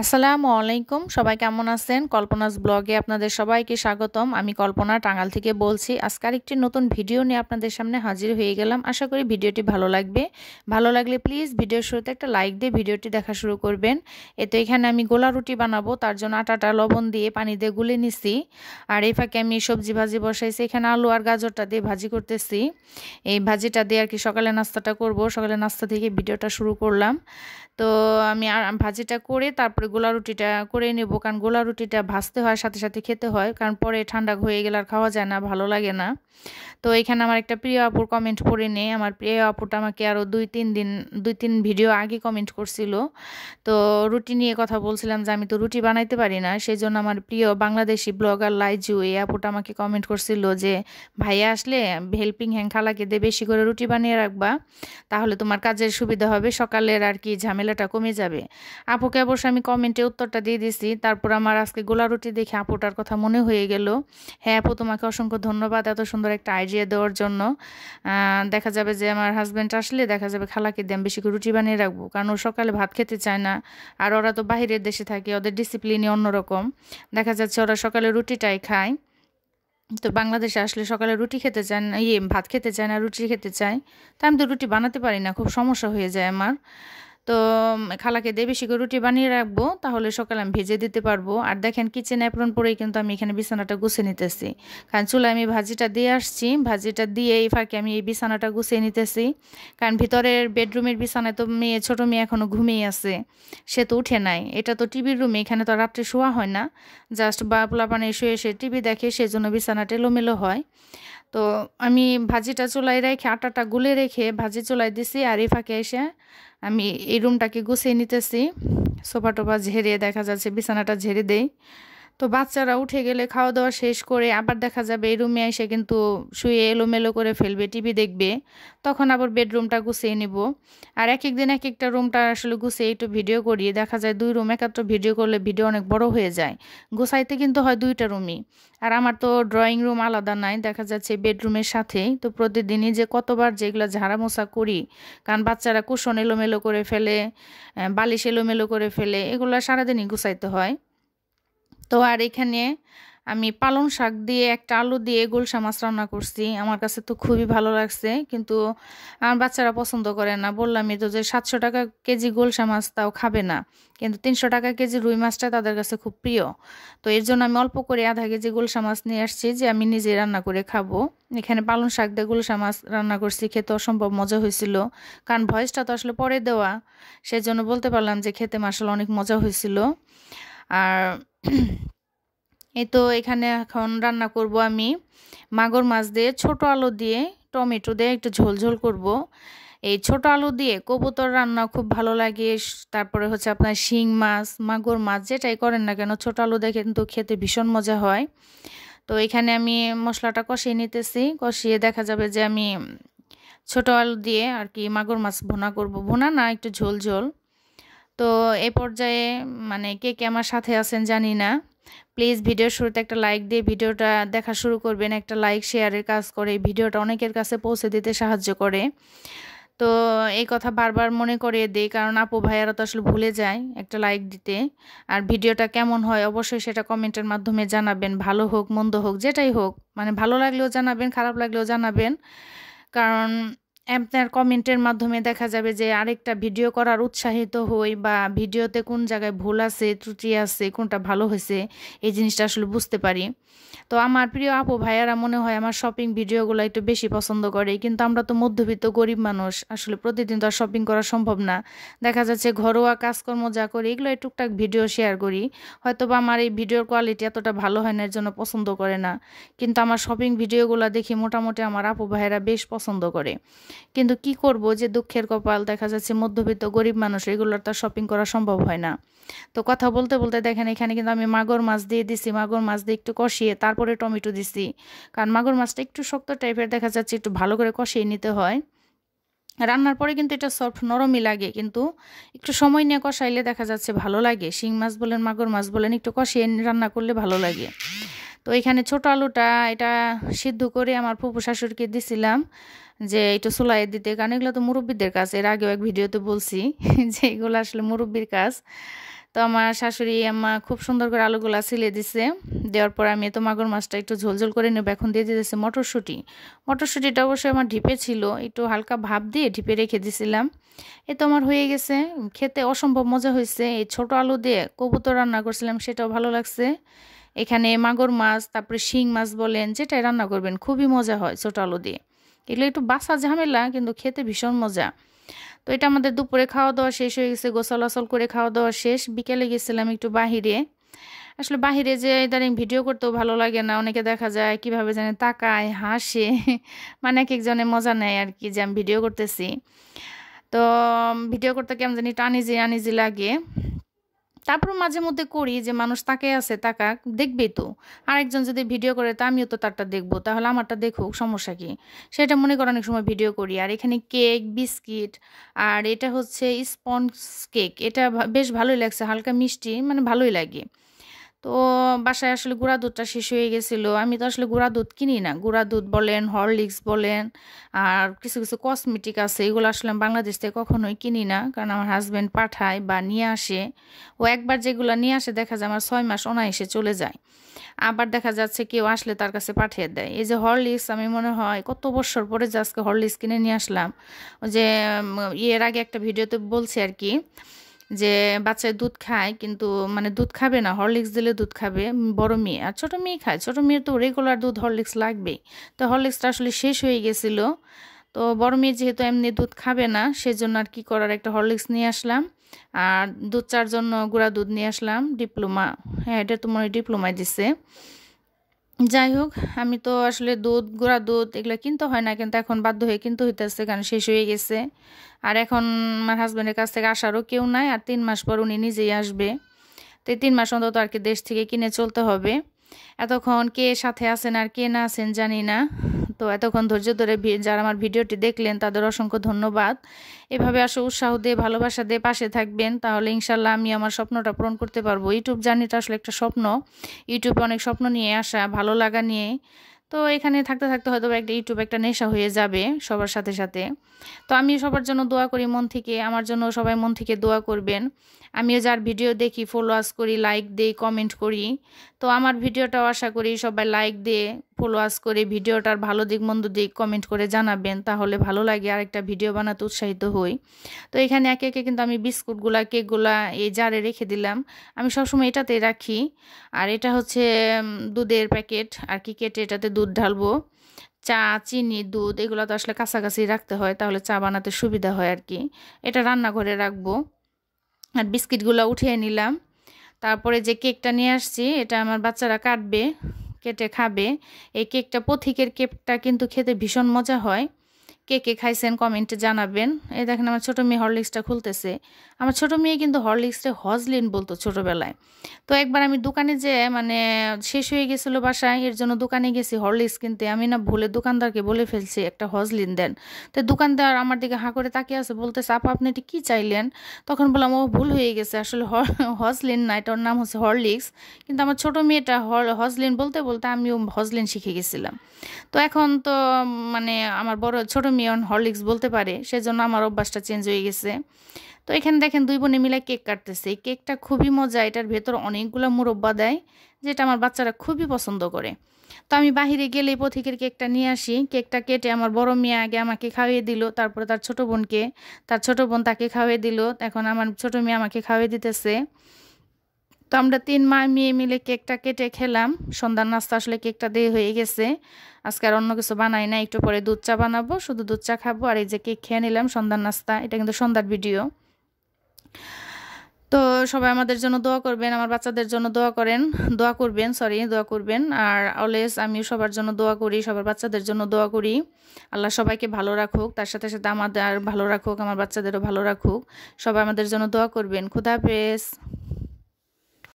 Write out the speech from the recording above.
আসসালামু আলাইকুম, সবাই কেমন আছেন? কল্পনাস ব্লগে আপনাদের সবাইকে স্বাগতম। আমি কল্পনা টাঙ্গাইল থেকে বলছি। আজকে আরেকটি নতুন ভিডিও নিয়ে আপনাদের সামনে হাজির হয়ে গেলাম। আশা করি ভিডিওটি ভালো লাগবে। ভালো লাগলে প্লিজ ভিডিওর শুরুতে একটা লাইক দিয়ে ভিডিওটি দেখা শুরু করবেন। এখানে আমি গোলা রুটি বানাবো, তার জন্য আটাটা লবণ দিয়ে পানি দিয়ে গুলে নিছি। আর এই ফাঁকে আমি সবজি ভাজি বসাইছি। এখানে আলু আর গাজরটা দিয়ে ভাজি করতেছি। এই ভাজিটা দিয়ে আর কি সকালে নাস্তাটা করব। সকালে নাস্তা থেকে ভিডিওটা শুরু করলাম। তো আমি ভাজিটা করে তারপরে গোলা রুটিটা করে নেব, কারণ গোলা রুটিটা ভাজতে হয়, সাথে সাথে খেতে হয়, কারণ পরে ঠান্ডা হয়ে গেলে আর খাওয়া যায় না, ভালো লাগে না। তো এখানে আমার একটা প্রিয় আপুর কমেন্ট পড়ে নেই। আমার প্রিয় আপুটা আমাকে আরও দুই তিন ভিডিও আগে কমেন্ট করছিল। তো রুটি নিয়ে কথা বলছিলাম যে আমি তো রুটি বানাইতে পারি না, সেই জন্য আমার প্রিয় বাংলাদেশি ব্লগার লাইজু এই আপুটা আমাকে কমেন্ট করছিল যে ভাইয়া আসলে হেল্পিং হ্যান্ড খালাকে দিয়ে বেশি করে রুটি বানিয়ে রাখবা, তাহলে তোমার কাজের সুবিধা হবে, সকালের আর কি ঝামেলাটা কমে যাবে। আপুকে অবশ্য আমি কমেন্টে উত্তরটা দিয়ে দিছি। তারপর আমার আজকে গোলা রুটি দেখে আপুটার কথা মনে হয়ে গেল। হ্যাঁ আপু, তোমাকে অসংখ্য ধন্যবাদ এত সুন্দর একটা আইডিয়া দেওয়ার জন্য। দেখা যাবে যে আমার হাজব্যান্ড আসলে দেখা যাবে খালাকে দিয়ে আমি বেশি করে রুটি বানিয়ে রাখবো, কারণ ও সকালে ভাত খেতে চায় না। আর ওরা তো বাইরের দেশে থাকে, ওদের ডিসিপ্লিনই অন্যরকম। দেখা যাচ্ছে ওরা সকালে রুটিটাই খায়। তো বাংলাদেশে আসলে সকালে রুটি খেতে চায় না, ভাত খেতে চায় না, রুটি খেতে চায়। তা আমি তো রুটি বানাতে পারি না, খুব সমস্যা হয়ে যায় আমার। তো খালাকে দিয়ে বেশি করে রুটি বানিয়ে রাখবো, তাহলে সকালে আমি ভেজে দিতে পারবো। আর দেখেন কিচেন অ্যাপ্রন পরেই কিন্তু আমি এখানে বিছানাটা গুছিয়ে নিতেছি, কারণ চুলায় আমি ভাজিটা দিয়ে আসছি। ভাজিটা দিয়ে এই ফাঁকে আমি এই বিছানাটা গুছিয়ে নিতেছি, কারণ ভিতরের বেডরুমের বিছানায় তো ছোটো মেয়ে এখনও ঘুমিয়ে আছে, সে তো উঠে নাই। এটা তো টিভির রুমে, এখানে তো রাত্রে শোয়া হয় না, জাস্ট পোলাপানে শুয়ে এসে টিভি দেখে, সেজন্য বিছানাটা এলোমেলো হয়। তো আমি ভাজিটা চুলায় রেখে আটাটা গুলে রেখে ভাজি চুলায় দিছি, আর এই ফাঁকে এসে আমি এই রুমটাকে গুছিয়ে নিতেছি। সোফা টোফা ঝেড়ে দেখা যাচ্ছে বিছানাটা ঝেড়ে দেই। তো বাচ্চারা উঠে গেলে খাওয়া দাওয়া শেষ করে আবার দেখা যাবে এই রুমে এসে কিন্তু শুয়ে এলোমেলো করে ফেলবে, টিভি দেখবে, তখন আবার বেডরুমটা গুছিয়ে নিব। আর এক এক দিন এক একটা রুমটা আসলে গুছিয়ে একটু ভিডিও করি, দেখা যায় দুই রুম একাত্র ভিডিও করলে ভিডিও অনেক বড় হয়ে যায়। গুছাইতে কিন্তু হয় দুইটা রুমই। আর আমার তো ড্রয়িং রুম আলাদা নাই, দেখা যাচ্ছে বেডরুমের সাথেই। তো প্রতিদিনই যে কতবার যেগুলো ঝাড়া মোছা করি, কারণ বাচ্চারা কুশন এলোমেলো করে ফেলে, বালিশ এলোমেলো করে ফেলে, এগুলো সারাদিনই গুছাইতে হয়। তো আর এখানে আমি পালং শাক দিয়ে একটা আলু দিয়ে গুলশা মাছ রান্না করছি। আমার কাছে তো খুবই ভালো লাগছে, কিন্তু আমার বাচ্চারা পছন্দ করে না। বললামই তো যে 700 টাকা কেজি গুলশা মাছ তাও খাবে না, কিন্তু 300 টাকা কেজি রুই মাছটা তাদের কাছে খুব প্রিয়। তো এর জন্য আমি অল্প করে আধা কেজি গুলশা মাছ নিয়ে আসছি যে আমি নিজেই রান্না করে খাবো। এখানে পালং শাক দিয়ে গুলশা মাছ রান্না করছি, খেতে অসম্ভব মজা হয়েছিল। কারণ ভয়েসটা তো আসলে পরে দেওয়া, সেজন্য বলতে পারলাম যে খেতে আসলে অনেক মজা হয়েছিল। আর এই তো এখানে এখন রান্না করব আমি মাগুর মাছ দিয়ে, ছোট আলু দিয়ে, টমেটো দিয়ে একটু ঝোল ঝোল করব। এই ছোট আলু দিয়ে কবুতর রান্না খুব ভালো লাগে। তারপরে হচ্ছে আপনার শিং মাছ, মাগুর মাছ, যেটাই করেন না কেন ছোট আলু দিয়ে কিন্তু খেতে ভীষণ মজা হয়। তো এখানে আমি মশলাটা কষিয়ে নিতেছি, কষিয়ে দেখা যাবে যে আমি ছোট আলু দিয়ে আর কি মাগুর মাছ ভুনা করব, ভুনা না একটু ঝোল ঝোল। তো এই পর্যায়ে কে কে আমার সাথে আছেন জানি না, প্লিজ ভিডিওর শুরুতে একটা লাইক দিয়ে ভিডিওটা দেখা শুরু করবেন। একটা লাইক শেয়ারের কাজ করে, ভিডিওটা অনেকের কাছে পৌঁছে দিতে সাহায্য করে। তো এই কথা বারবার মনে করিয়ে দিই, কারণ আপু ভাইয়ারা তো আসলে ভুলে যায় একটা লাইক দিতে। আর ভিডিওটা কেমন হয় অবশ্যই সেটা কমেন্টের মাধ্যমে জানাবেন, ভালো হোক মন্দ হোক যেটাই হোক, ভালো লাগলেও জানাবেন, খারাপ লাগলেও জানাবেন। কারণ আপনার কমেন্টের মাধ্যমে দেখা যাবে যে আরেকটা ভিডিও করার উৎসাহিত হই, বা ভিডিওতে কোন জায়গায় ভুল আছে, ত্রুটি আছে, কোনটা ভালো হয়েছে, এই জিনিসটা আসলে বুঝতে পারি। তো আমার প্রিয় আপু ভাইয়ারা মনে হয় আমার শপিং ভিডিওগুলো একটু বেশি পছন্দ করে, কিন্তু আমরা তো মধ্যবিত্ত গরিব মানুষ, আসলে প্রতিদিন তো আর শপিং করা সম্ভব না। দেখা যাচ্ছে ঘরোয়া কাজকর্ম যা করি এগুলো টুকটাক ভিডিও শেয়ার করি। হয়তো বা আমার এই ভিডিওর কোয়ালিটি এতটা ভালো হয় না, এর জন্য পছন্দ করে না। কিন্তু আমার শপিং ভিডিওগুলো দেখি মোটামুটি আমার আপু ভাইয়েরা বেশ পছন্দ করে। কিন্তু কি করব, যে দুঃখের কপাল, দেখা যাচ্ছে মধ্যবিত্ত গরিব মানুষ, এগুলোর তো শপিং করা সম্ভব হয় না। তো কথা বলতে বলতে দেখেন এখানে কিন্তু আমি মাগুর মাছ দিয়ে দিছি, মাগুর মাছ দিয়ে একটু কষিয়ে তারপরে টমেটো দিছি, কারণ মাগুর মাছটা একটু শক্ত টাইপের, দেখা যাচ্ছে একটু ভালো করে কষিয়ে নিতে হয়। রান্নার পরে কিন্তু এটা সফট নরমই লাগে, কিন্তু একটু সময় নিয়ে কষাইলে দেখা যাচ্ছে ভালো লাগে। শিং মাছ বলেন মাগুর মাছ বলেন, একটু কষিয়ে রান্না করলে ভালো লাগে। তো এখানে ছোট আলুটা এটা সিদ্ধ করে আমার ফুপু শাশুড়িকে দিছিলাম যে একটু চুলায় দিতে, কারণ এগুলো তো মুরব্বীদের কাজ, এর আগেও এক ভিডিওতে বলছি যে এগুলো আসলে মুরব্বীর কাজ। তো তো আমার শাশুড়ি আম্মা খুব সুন্দর করে আলুগুলা ছিলে দিছে। দেওয়ার পর আমি তো মাগুর মাছটা একটু ঝোলঝোল করে নেব। এখন দিয়ে দিতেছে মটরশুঁটি। মটরশুঁটিটা অবশ্যই আমার ঢিপে ছিল, একটু হালকা ভাপ দিয়ে ঢিপে রেখে দিছিলাম। এ তো আমার হয়ে গেছে। খেতে অসম্ভব মজা হয়েছে। এই ছোট আলু দিয়ে কবুতর রান্না করছিলাম, সেটাও ভালো লাগছে। এখানে মাগুর মাছ, তারপরে শিং মাছ বলেন, যেটাই রান্না করবেন খুবই মজা হয় ছোট আলু দিয়ে। এগুলো একটু বাসা ঝামেলা, কিন্তু খেতে ভীষণ মজা। তো এটা আমাদের দুপুরে খাওয়া দাওয়া শেষ হয়ে গেছে, গোসল আসল করে খাওয়া দাওয়া শেষ। বিকেলে গেছিলাম একটু বাহিরে। আসলে বাহিরে যে ইদানিং ভিডিও করতেও ভালো লাগে না, অনেকে দেখা যায় কিভাবে জানে তাকায় হাসে মানে এক একজনে মজা নেয় আর কি, যে আমি ভিডিও করতেছি। তো ভিডিও করতে কেমন জানি আনিজি আনিজি লাগে। তারপর মাঝে মধ্যে করি যে মানুষ তাকে আছে তাকাক, দেখবেই তো। আরেকজন যদি ভিডিও করে তা আমিও তো তারটা দেখবো, তাহলে আমারটা দেখুক, সমস্যা কি। সেটা মনে করে অনেক সময় ভিডিও করি। আর এখানে কেক, বিস্কিট, আর এটা হচ্ছে স্পঞ্জ কেক। এটা বেশ ভালোই লাগছে, হালকা মিষ্টি, মানে ভালোই লাগে। তো বাসায় আসলে গুঁড়া দুধটা শেষ হয়ে গেছিলো। আমি তো আসলে গুঁড়া দুধ কিনি না। গুঁড়া দুধ বলেন, হরলিক্স বলেন, আর কিছু কিছু কসমেটিক আছে, এগুলো আসলে আমি বাংলাদেশ থেকে কখনোই কিনি না, কারণ আমার হাজব্যান্ড পাঠায় বা নিয়ে আসে। ও একবার যেগুলো নিয়ে আসে দেখা যায় আমার 6 মাস অনায়াসে চলে যায়। আবার দেখা যাচ্ছে কেউ আসলে তার কাছে পাঠিয়ে দেয়। এই যে হরলিক্স, আমি মনে হয় কত বছর পরে যে আজকে হরলিক্স কিনে নিয়ে আসলাম। ওই যে এর আগে একটা ভিডিওতে বলছি আর কি, যে বাচ্চায় দুধ খায় কিন্তু মানে দুধ খাবে না, হরলিক্স দিলে দুধ খাবে বড় মেয়ে, আর ছোট মেয়ে খায়। ছোট মেয়ের তো রেগুলার দুধ হরলিক্স লাগবেই। তো হরলিক্সটা আসলে শেষ হয়ে গেছিলো। তো বড় মেয়ে যেহেতু এমনি দুধ খাবে না, সেজন্য আর কি করার, একটা হরলিক্স নিয়ে আসলাম। আর দুধ চার জন্য গুঁড়া দুধ নিয়ে আসলাম ডিপ্লোমা। হ্যাঁ, এটা তো মনে হয় ডিপ্লোমায় দিছে। যাই হোক, আমি তো আসলে দুধ, গুঁড়া দুধ এগুলো কিনতে হয় না, কিন্তু এখন বাধ্য হয়ে কিনতে হইতেছে, কারণ শেষ হয়ে গেছে। আর এখন আমার হাজব্যান্ডের কাছ থেকে আসারও কেউ নাই, আর 3 মাস পর উনি নিজেই আসবে। তো এই 3 মাস অন্তত আর কি দেশ থেকে কিনে চলতে হবে। এতক্ষণ কে সাথে আছেন আর কে না আছেন জানি না। তো এতক্ষণ ধৈর্য ধরে যারা আমার ভিডিওটি দেখলেন তাদের অসংখ্য ধন্যবাদ। এভাবে আসলে উৎসাহ দিয়ে, ভালোবাসা দিয়ে পাশে থাকবেন, তাহলে ইনশাল্লাহ আমি আমার স্বপ্নটা পূরণ করতে পারবো। ইউটিউব জার্নিটা আসলে একটা স্বপ্ন। ইউটিউবে অনেক স্বপ্ন নিয়ে আসা, ভালো লাগা নিয়ে। তো এখানে থাকতে থাকতে হয়তো একটা ইউটিউব একটা নেশা হয়ে যাবে সবার সাথে সাথে। তো আমি সবার জন্য দোয়া করি মন থেকে, আমার জন্য সবাই মন থেকে দোয়া করবেন। আমিও যার ভিডিও দেখি, ফলোয়ার্স করি, লাইক দিই, কমেন্ট করি। তো আমার ভিডিওটাও আশা করি সবাই লাইক দিয়ে, ফলোয়ার্স করে, ভিডিওটার ভালো দিক মন্দ দিক কমেন্ট করে জানাবেন, তাহলে ভালো লাগে, আরেকটা ভিডিও বানাতে উৎসাহিত হই। তো এখানে একে একে কিন্তু আমি বিস্কুটগুলা, কেকগুলা এই জারে রেখে দিলাম। আমি সবসময় এটাতেই রাখি। আর এটা হচ্ছে দুধের প্যাকেট আর কি, কেটে এটাতে দুধ ঢালবো। চা, চিনি, দুধ এগুলো তো আসলে কাছাকাছি রাখতে হয়, তাহলে চা বানাতে সুবিধা হয় আর কি। এটা রান্নাঘরে রাখবো। আর বিস্কিটগুলো উঠিয়ে নিলাম। তারপরে যে কেকটা নিয়ে আসছি, এটা আমার বাচ্চারা কাটবে, কেটে খাবে। এই কেকটা, পথিকের কেকটা কিন্তু খেতে ভীষণ মজা হয়। কে কে খাইছেন কমেন্টে জানাবেন। এই দেখেন আমার ছোটো মেয়ে হরলিক্সটা খুলতেছে। আমার ছোটো মেয়ে কিন্তু হরলিক্সটা হজলিন বলতো ছোটোবেলায়। তো একবার আমি দোকানে যে মানে শেষ হয়ে গেছিলো বাসায়, এর জন্য দোকানে গেছি হরলিক্স কিনতে। আমি না ভুলে দোকানদারকে বলে ফেলছি একটা হজলিন দেন। তো দোকানদার আমার দিকে হাঁ করে তাকিয়ে আছে, বলতেছে আপা আপনি এটি কী চাইলেন? তখন বললাম ও ভুল হয়ে গেছে, আসলে হজলিন না, এটার নাম হচ্ছে হরলিক্স। কিন্তু আমার ছোটো মেয়েটা হজলিন বলতে বলতে আমিও হজলিন শিখে গেছিলাম। তো এখন তো মানে আমার বড় ছোট মেয়ে হরলিক্স বলতে পারে, সেজন্য আমার অভ্যাসটা চেঞ্জ হয়ে গেছে। তো এখানে দেখেন দুই বোনে মিলে কেক কাটতেছে। এই কেকটা খুবই মজা, এটার ভেতর অনেকগুলো মুরব্বা দেয়, যেটা আমার বাচ্চারা খুবই পছন্দ করে। তো আমি বাহিরে গেলে পথিকের কেকটা নিয়ে আসি। কেকটা কেটে আমার বড় মেয়ে আগে আমাকে খাইয়ে দিল, তারপরে তার ছোট বোনকে, তার ছোট বোন তাকে খাইয়ে দিল, এখন আমার ছোট মেয়ে আমাকে খাইয়ে দিতেছে। তো আমরা 3 মেয়ে মিলে কেকটা কেটে খেলাম। সন্ধ্যার নাস্তা আসলে কেকটা দিয়ে হয়ে গেছে। আজকে আর অন্য কিছু বানাই না, একটু পরে দুধ চা বানাবো, শুধু দুধ চা খাবো। আর এই যে কেক খেয়ে নিলাম সন্ধ্যার নাস্তা। এটা কিন্তু সন্ধ্যার ভিডিও। তো সবাই আমাদের জন্য দোয়া করবেন, আমার বাচ্চাদের জন্য দোয়া করবেন, দোয়া করবেন। আর অলওয়েজ আমি সবার জন্য দোয়া করি, সবার বাচ্চাদের জন্য দোয়া করি। আল্লাহ সবাইকে ভালো রাখুক, তার সাথে সাথে আমাদের ভালো রাখুক, আমার বাচ্চাদেরও ভালো রাখুক। সবাই আমাদের জন্য দোয়া করবেন। খুদা হাফেজ।